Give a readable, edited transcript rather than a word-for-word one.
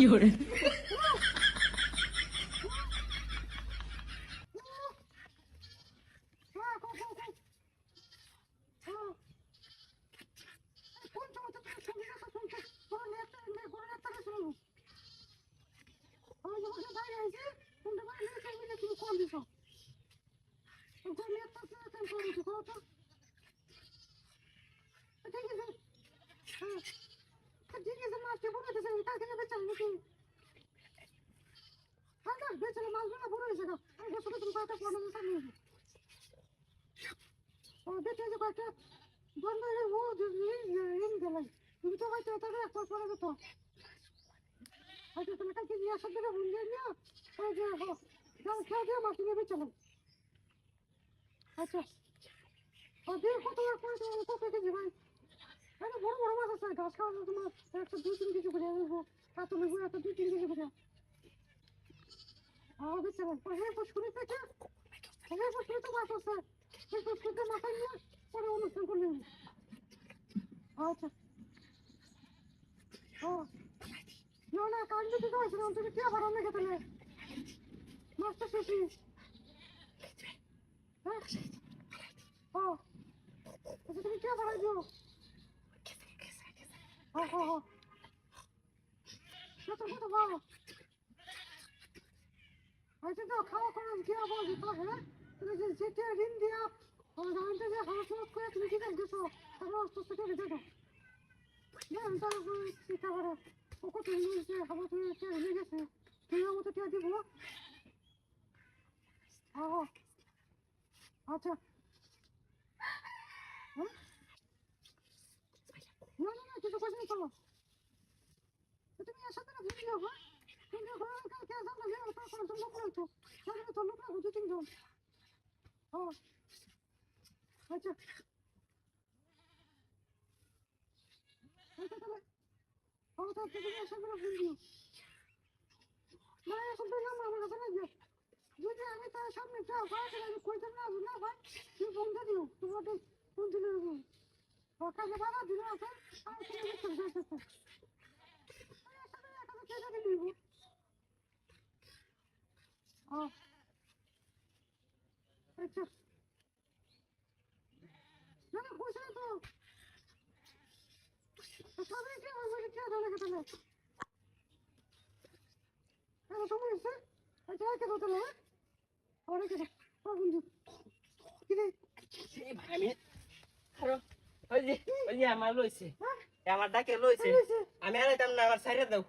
有人。আচ্ছা ওদের কত কত কেজি ভাই আরে বড় বড় মাছ আছে ঘাস খাওয়ার মতো মাছ একটা 2-3 কেজি করে আনবো এত লেবু এত 2-3 কেজি করে আমাদের ছেলে হ্যাঁ পুষ্করি থেকে হ্যাঁ পুষ্করি তো মাছ আছে সেই পুষ্করিতে মাথায় নিয়ে পরে অনুষ্ঠান করলেন আচ্ছা ও না না কাজ দিতে হয়েছিল তুমি কি আবার অনেক তাহলে মাছটা শেষই হ্যাঁ ও আচ্ছা তুমি কি আবার আসবো ও ও ও কত কত বাবা আচ্ছা তো খাওয়া করার কি আবার যেতে হ্যাঁ তুমি যে যেতে ঋণ দিয়া জানতে যে হাওয়া খরচ করে তুমি কি গেছো তাহলে অস্ত করে দেখো না তার চিন্তা করো ও কত নিয়েছে হাওয়া তুমি হয়ে গেছে তুমি মতো কে দিব ও আচ্ছা হ্যাঁ না না না কিছু কথা নেই চলো তুমি এর সাথে ভুলে যাও হ্যাঁ তুমি ঘরে কালকে আসা না যাও তারপর তো লোক রাখো তাহলে তো লোক রাখো 2-3 জন ও আচ্ছা আচ্ছা তাহলে ও তো তুমি এর সাথে ভুলে যাও না এখন তো নাম আমার কাছে নাই যদি আমি তার সামনে যাও তাহলে আমি কইতাম না না ভাই তুমি বন্ধ দিও তোমাকে ফোন দিলে দেবো ও কাজে বাধা দিলে আছে আমি তুমি বুঝতে যাচ্ছি ও আচ্ছা না না খুশি তো সবাই কি বলে কি ধরে গেছে আরে তুমি এসে আচ্ছা কে বলতে আরে কে ও বন্ধু কি রে এই ভাই আমি আরো ওই যে আমার লইছে আমার ডাকে লইছে আমি আর এটা না আমার সাইরে দাও